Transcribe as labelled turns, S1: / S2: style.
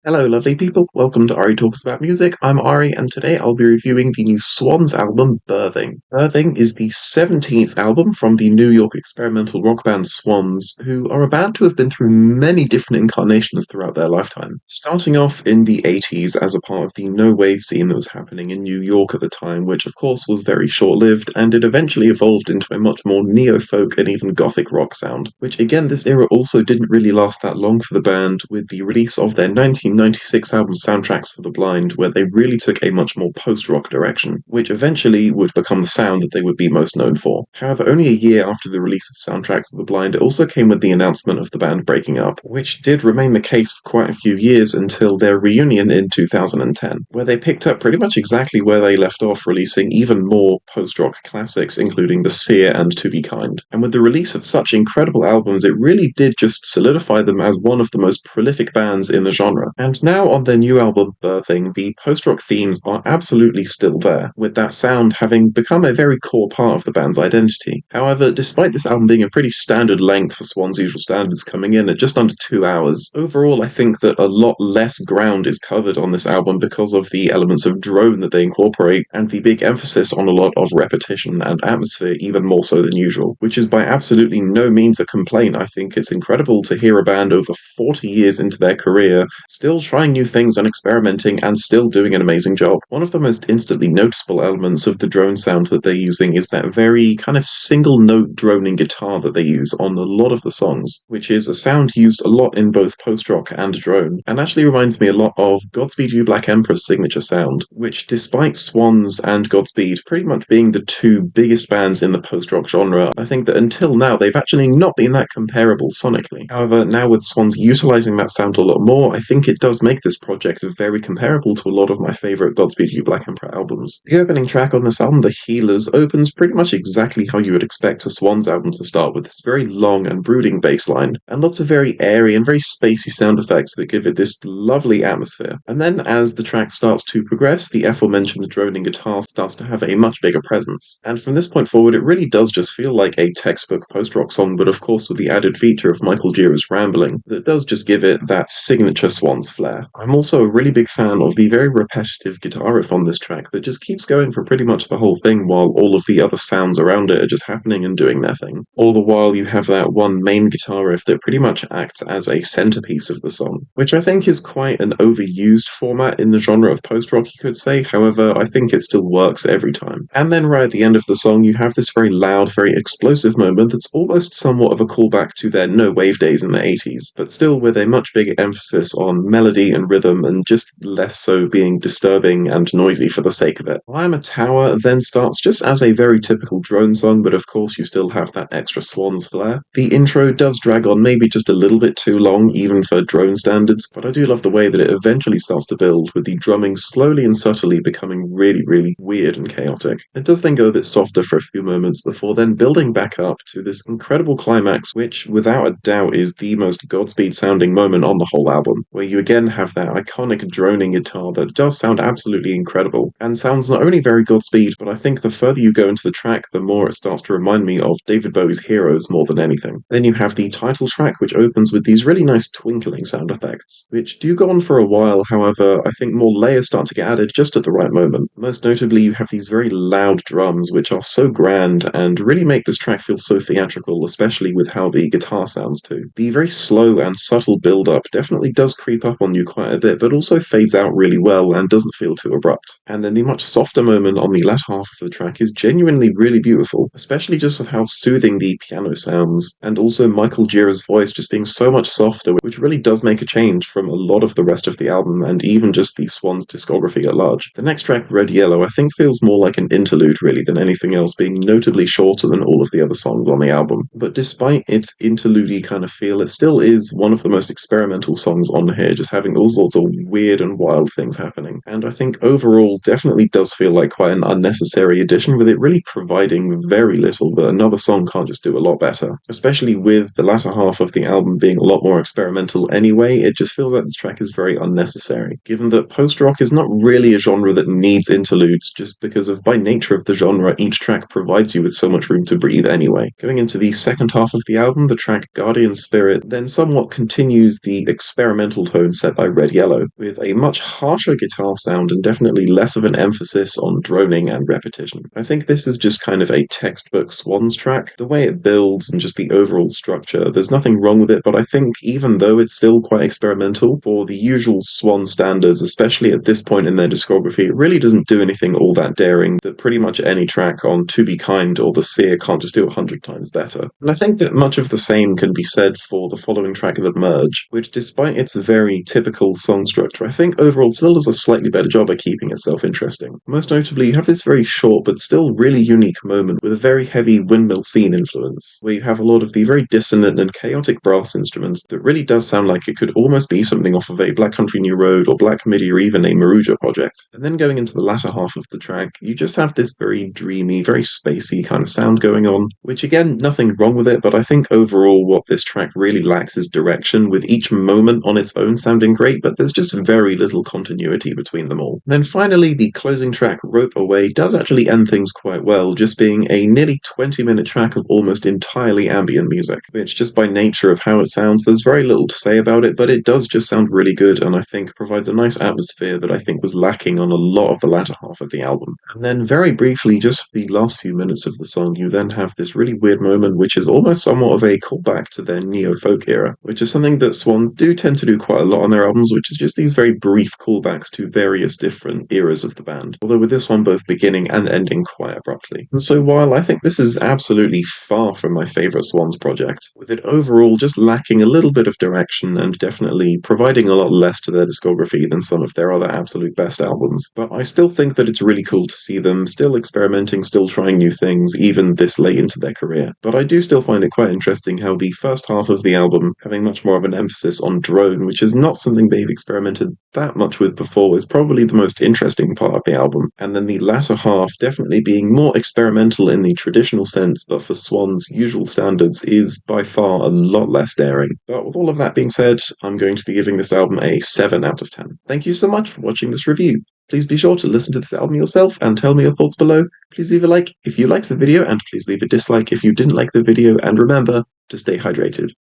S1: Hello, lovely people. Welcome to Ari Talks About Music. I'm Ari, and today I'll be reviewing the new Swans album, Birthing. Birthing is the 17th album from the New York experimental rock band Swans, who are a band who have been through many different incarnations throughout their lifetime. Starting off in the 80s as a part of the no wave scene that was happening in New York at the time, which of course was very short lived, and it eventually evolved into a much more neo folk and even gothic rock sound, which again, this era also didn't really last that long for the band, with the release of their 1996 album Soundtracks for the Blind, where they really took a much more post-rock direction, which eventually would become the sound that they would be most known for. However, only a year after the release of Soundtracks for the Blind, it also came with the announcement of the band breaking up, which did remain the case for quite a few years until their reunion in 2010, where they picked up pretty much exactly where they left off, releasing even more post-rock classics, including The Seer and To Be Kind. And with the release of such incredible albums, it really did just solidify them as one of the most prolific bands in the genre. And now on their new album, Birthing, the post-rock themes are absolutely still there, with that sound having become a very core part of the band's identity. However, despite this album being a pretty standard length for Swan's usual standards, coming in at just under 2 hours, overall I think that a lot less ground is covered on this album because of the elements of drone that they incorporate and the big emphasis on a lot of repetition and atmosphere, even more so than usual, which is by absolutely no means a complaint. I think it's incredible to hear a band over 40 years into their career still trying new things and experimenting and still doing an amazing job. One of the most instantly noticeable elements of the drone sound that they're using is that very kind of single note droning guitar that they use on a lot of the songs, which is a sound used a lot in both post-rock and drone, and actually reminds me a lot of Godspeed You Black Emperor's signature sound, which despite Swans and Godspeed pretty much being the two biggest bands in the post-rock genre, I think that until now they've actually not been that comparable sonically. However, now with Swans utilizing that sound a lot more, I think it does make this project very comparable to a lot of my favorite Godspeed You Black Emperor albums. The opening track on this album, The Healers, opens pretty much exactly how you would expect a Swans album to start, with this very long and brooding bass line, and lots of very airy and very spacey sound effects that give it this lovely atmosphere. And then as the track starts to progress, the aforementioned droning guitar starts to have a much bigger presence. And from this point forward, it really does just feel like a textbook post-rock song, but of course with the added feature of Michael Gira's rambling that does just give it that signature Swans flair. I'm also a really big fan of the very repetitive guitar riff on this track that just keeps going for pretty much the whole thing while all of the other sounds around it are just happening and doing their thing. All the while you have that one main guitar riff that pretty much acts as a centerpiece of the song, which I think is quite an overused format in the genre of post-rock, you could say. However, I think it still works every time. And then right at the end of the song, you have this very loud, very explosive moment that's almost somewhat of a callback to their no-wave days in the 80s, but still with a much bigger emphasis on melody and rhythm and just less so being disturbing and noisy for the sake of it. I Am a Tower then starts just as a very typical drone song, but of course you still have that extra Swans flair. The intro does drag on maybe just a little bit too long, even for drone standards, but I do love the way that it eventually starts to build, with the drumming slowly and subtly becoming really, really weird and chaotic. It does then go a bit softer for a few moments before then building back up to this incredible climax, which without a doubt is the most Godspeed sounding moment on the whole album, where you again have that iconic droning guitar that does sound absolutely incredible, and sounds not only very Godspeed, but I think the further you go into the track, the more it starts to remind me of David Bowie's Heroes more than anything. Then you have the title track, which opens with these really nice twinkling sound effects, which do go on for a while. However, I think more layers start to get added just at the right moment. Most notably, you have these very loud drums, which are so grand and really make this track feel so theatrical, especially with how the guitar sounds too. The very slow and subtle build-up definitely does creep up on you quite a bit, but also fades out really well and doesn't feel too abrupt. And then the much softer moment on the latter half of the track is genuinely really beautiful, especially just with how soothing the piano sounds, and also Michael Gira's voice just being so much softer, which really does make a change from a lot of the rest of the album and even just the Swans discography at large. The next track, Red Yellow, I think feels more like an interlude really than anything else, being notably shorter than all of the other songs on the album. But despite its interlude-y kind of feel, it still is one of the most experimental songs on here, just having all sorts of weird and wild things happening. And I think overall definitely does feel like quite an unnecessary addition, with it really providing very little, but another song can't just do a lot better. Especially with the latter half of the album being a lot more experimental anyway, it just feels like this track is very unnecessary, given that post-rock is not really a genre that needs interludes, just because of by nature of the genre, each track provides you with so much room to breathe anyway. Going into the second half of the album, the track Guardian Spirit then somewhat continues the experimental tone tone set by Red Yellow, with a much harsher guitar sound and definitely less of an emphasis on droning and repetition. I think this is just kind of a textbook Swans track. The way it builds and just the overall structure, there's nothing wrong with it, but I think even though it's still quite experimental, for the usual Swan standards, especially at this point in their discography, it really doesn't do anything all that daring that pretty much any track on To Be Kind or The Seer can't just do 100 times better. And I think that much of the same can be said for the following track, The Merge, which despite its very typical song structure, I think overall still does a slightly better job at keeping itself interesting. Most notably, you have this very short but still really unique moment with a very heavy windmill scene influence, where you have a lot of the very dissonant and chaotic brass instruments that really does sound like it could almost be something off of a Black Country New Road or Black Midi or even a Maruja project. And then going into the latter half of the track, you just have this very dreamy, very spacey kind of sound going on, which again, nothing wrong with it, but I think overall what this track really lacks is direction, with each moment on its own sounding great, but there's just very little continuity between them all. And then finally, the closing track, Rope Away, does actually end things quite well, just being a nearly 20-minute track of almost entirely ambient music, which just by nature of how it sounds, there's very little to say about it, but it does just sound really good, and I think provides a nice atmosphere that I think was lacking on a lot of the latter half of the album. And then very briefly, just the last few minutes of the song, you then have this really weird moment, which is almost somewhat of a callback to their neo-folk era, which is something that Swan do tend to do quite a lot on their albums, which is just these very brief callbacks to various different eras of the band, although with this one both beginning and ending quite abruptly. And so while I think this is absolutely far from my favourite Swans project, with it overall just lacking a little bit of direction and definitely providing a lot less to their discography than some of their other absolute best albums, but I still think that it's really cool to see them still experimenting, still trying new things, even this late into their career. But I do still find it quite interesting how the first half of the album, having much more of an emphasis on drone, which is not something they've experimented that much with before, is probably the most interesting part of the album, and then the latter half definitely being more experimental in the traditional sense, but for Swan's usual standards is by far a lot less daring. But with all of that being said, I'm going to be giving this album a 7 out of 10. Thank you so much for watching this review. Please be sure to listen to this album yourself and tell me your thoughts below. Please leave a like if you liked the video, and please leave a dislike if you didn't like the video, and remember to stay hydrated.